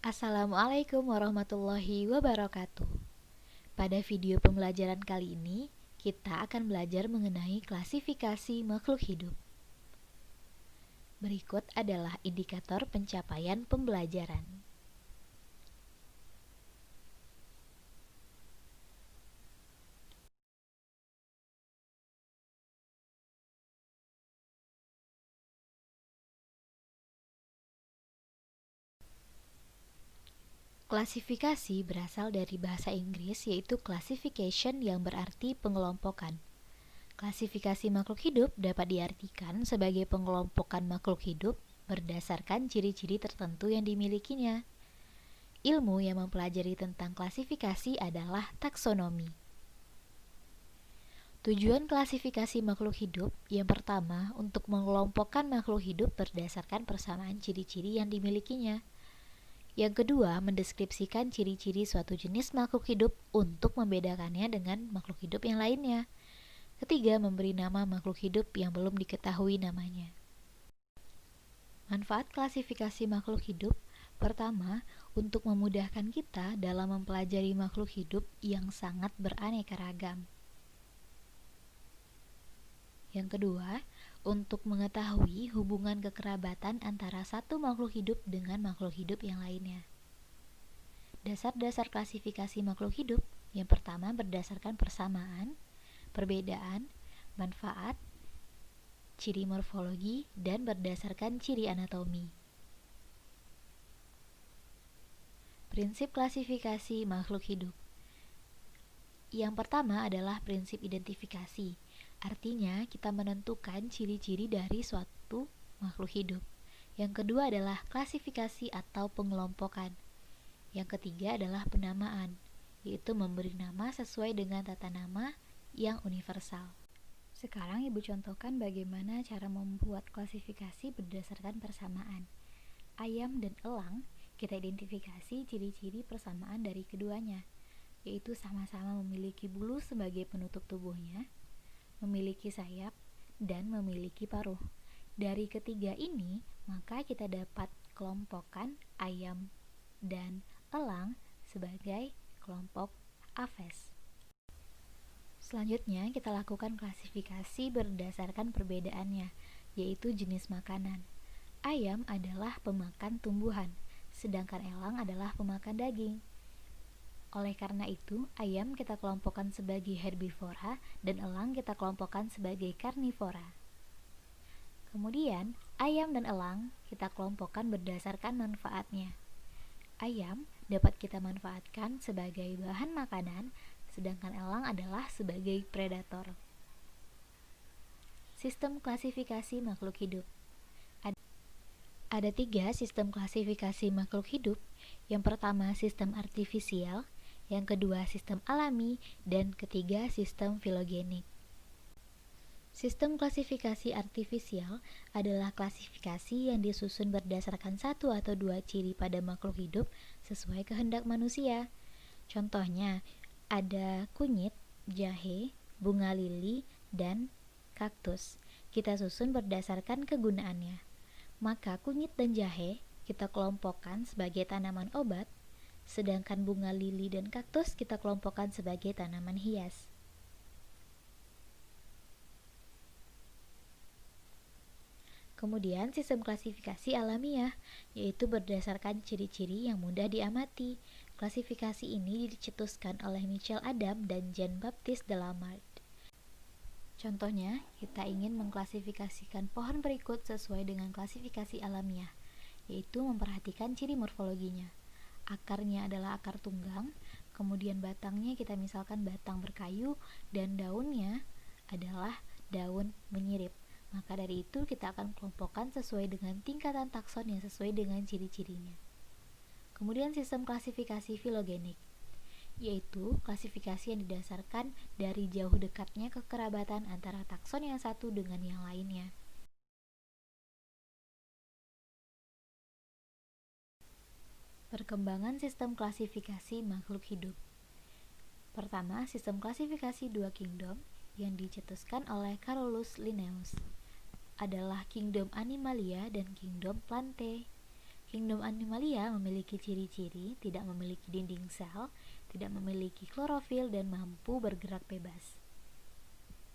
Assalamualaikum warahmatullahi wabarakatuh. Pada video pembelajaran kali ini, kita akan belajar mengenai klasifikasi makhluk hidup. Berikut adalah indikator pencapaian pembelajaran. Klasifikasi berasal dari bahasa Inggris yaitu classification yang berarti pengelompokan. Klasifikasi makhluk hidup dapat diartikan sebagai pengelompokan makhluk hidup berdasarkan ciri-ciri tertentu yang dimilikinya. Ilmu yang mempelajari tentang klasifikasi adalah taksonomi. Tujuan klasifikasi makhluk hidup yang pertama untuk mengelompokkan makhluk hidup berdasarkan persamaan ciri-ciri yang dimilikinya. Yang kedua, mendeskripsikan ciri-ciri suatu jenis makhluk hidup untuk membedakannya dengan makhluk hidup yang lainnya. Ketiga, memberi nama makhluk hidup yang belum diketahui namanya. Manfaat klasifikasi makhluk hidup pertama, untuk memudahkan kita dalam mempelajari makhluk hidup yang sangat beraneka ragam. Yang kedua, untuk mengetahui hubungan kekerabatan antara satu makhluk hidup dengan makhluk hidup yang lainnya. Dasar-dasar klasifikasi makhluk hidup yang pertama berdasarkan persamaan, perbedaan, manfaat, ciri morfologi, dan berdasarkan ciri anatomi. Prinsip klasifikasi makhluk hidup. Yang pertama adalah prinsip identifikasi. Artinya, kita menentukan ciri-ciri dari suatu makhluk hidup. Yang kedua adalah klasifikasi atau pengelompokan. Yang ketiga adalah penamaan, yaitu memberi nama sesuai dengan tata nama yang universal. Sekarang Ibu contohkan bagaimana cara membuat klasifikasi berdasarkan persamaan. Ayam dan elang, kita identifikasi ciri-ciri persamaan dari keduanya, yaitu sama-sama memiliki bulu sebagai penutup tubuhnya, memiliki sayap, dan memiliki paruh. Dari ketiga ini, maka kita dapat kelompokkan ayam dan elang sebagai kelompok Aves. Selanjutnya, kita lakukan klasifikasi berdasarkan perbedaannya, yaitu jenis makanan. Ayam adalah pemakan tumbuhan, sedangkan elang adalah pemakan daging. Oleh karena itu, ayam kita kelompokkan sebagai herbivora dan elang kita kelompokkan sebagai karnivora. Kemudian, ayam dan elang kita kelompokkan berdasarkan manfaatnya. Ayam dapat kita manfaatkan sebagai bahan makanan, sedangkan elang adalah sebagai predator. Sistem klasifikasi makhluk hidup. Ada 3 sistem klasifikasi makhluk hidup. Yang pertama, sistem artifisial. Yang kedua, sistem alami, dan ketiga, sistem filogenik. Sistem klasifikasi artifisial adalah klasifikasi yang disusun berdasarkan satu atau dua ciri pada makhluk hidup sesuai kehendak manusia. Contohnya, ada kunyit, jahe, bunga lili, dan kaktus. Kita susun berdasarkan kegunaannya. Maka kunyit dan jahe kita kelompokkan sebagai tanaman obat, sedangkan bunga lili dan kaktus kita kelompokkan sebagai tanaman hias. Kemudian sistem klasifikasi alamiah, yaitu berdasarkan ciri-ciri yang mudah diamati. Klasifikasi ini dicetuskan oleh Michel Adam dan Jean-Baptiste Delamart. Contohnya, kita ingin mengklasifikasikan pohon berikut sesuai dengan klasifikasi alamiah, yaitu memperhatikan ciri morfologinya. Akarnya adalah akar tunggang, kemudian batangnya kita misalkan batang berkayu, dan daunnya adalah daun menyirip. Maka dari itu kita akan kelompokkan sesuai dengan tingkatan takson yang sesuai dengan ciri-cirinya. Kemudian sistem klasifikasi filogenik, yaitu klasifikasi yang didasarkan dari jauh dekatnya kekerabatan antara takson yang satu dengan yang lainnya. Perkembangan sistem klasifikasi makhluk hidup. Pertama, sistem klasifikasi dua kingdom yang dicetuskan oleh Carolus Linnaeus adalah kingdom Animalia dan kingdom Plantae. Kingdom Animalia memiliki ciri-ciri tidak memiliki dinding sel, tidak memiliki klorofil, dan mampu bergerak bebas.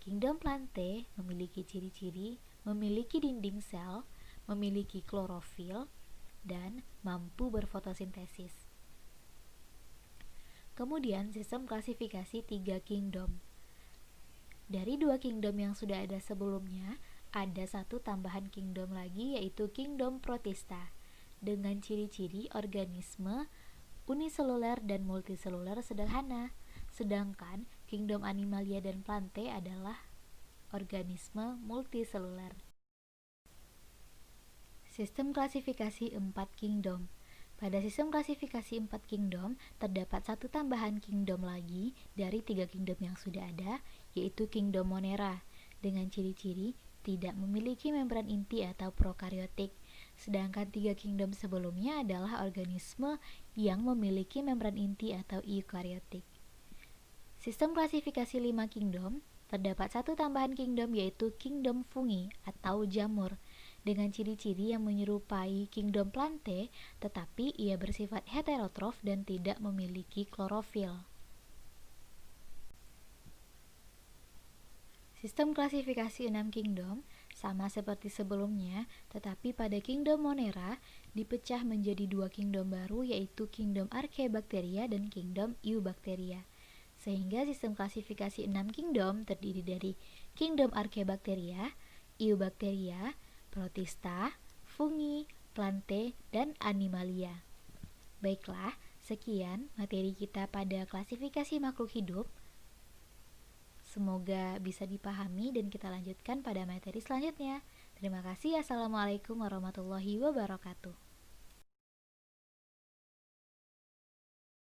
Kingdom Plantae memiliki ciri-ciri memiliki dinding sel, memiliki klorofil, dan mampu berfotosintesis. Kemudian sistem klasifikasi 3 kingdom. Dari 2 kingdom yang sudah ada sebelumnya, ada satu tambahan kingdom lagi, yaitu kingdom Protista, dengan ciri-ciri organisme uniseluler dan multiseluler sederhana. Sedangkan kingdom Animalia dan Plantae adalah organisme multiseluler. Sistem klasifikasi 4 kingdom. Pada sistem klasifikasi 4 kingdom, terdapat satu tambahan kingdom lagi dari 3 kingdom yang sudah ada, yaitu kingdom Monera, dengan ciri-ciri tidak memiliki membran inti atau prokariotik. Sedangkan 3 kingdom sebelumnya adalah organisme yang memiliki membran inti atau eukariotik. Sistem klasifikasi 5 kingdom, terdapat satu tambahan kingdom, yaitu kingdom Fungi atau jamur, dengan ciri-ciri yang menyerupai kingdom Plantae, tetapi ia bersifat heterotrof dan tidak memiliki klorofil. Sistem klasifikasi 6 kingdom sama seperti sebelumnya, tetapi pada kingdom Monera dipecah menjadi 2 kingdom baru, yaitu kingdom Archaebacteria dan kingdom Eubacteria. Sehingga sistem klasifikasi 6 kingdom terdiri dari kingdom Archaebacteria, Eubacteria, Protista, Fungi, Plantae, dan Animalia. Baiklah, sekian materi kita pada klasifikasi makhluk hidup. Semoga bisa dipahami dan kita lanjutkan pada materi selanjutnya. Terima kasih. Assalamualaikum warahmatullahi wabarakatuh.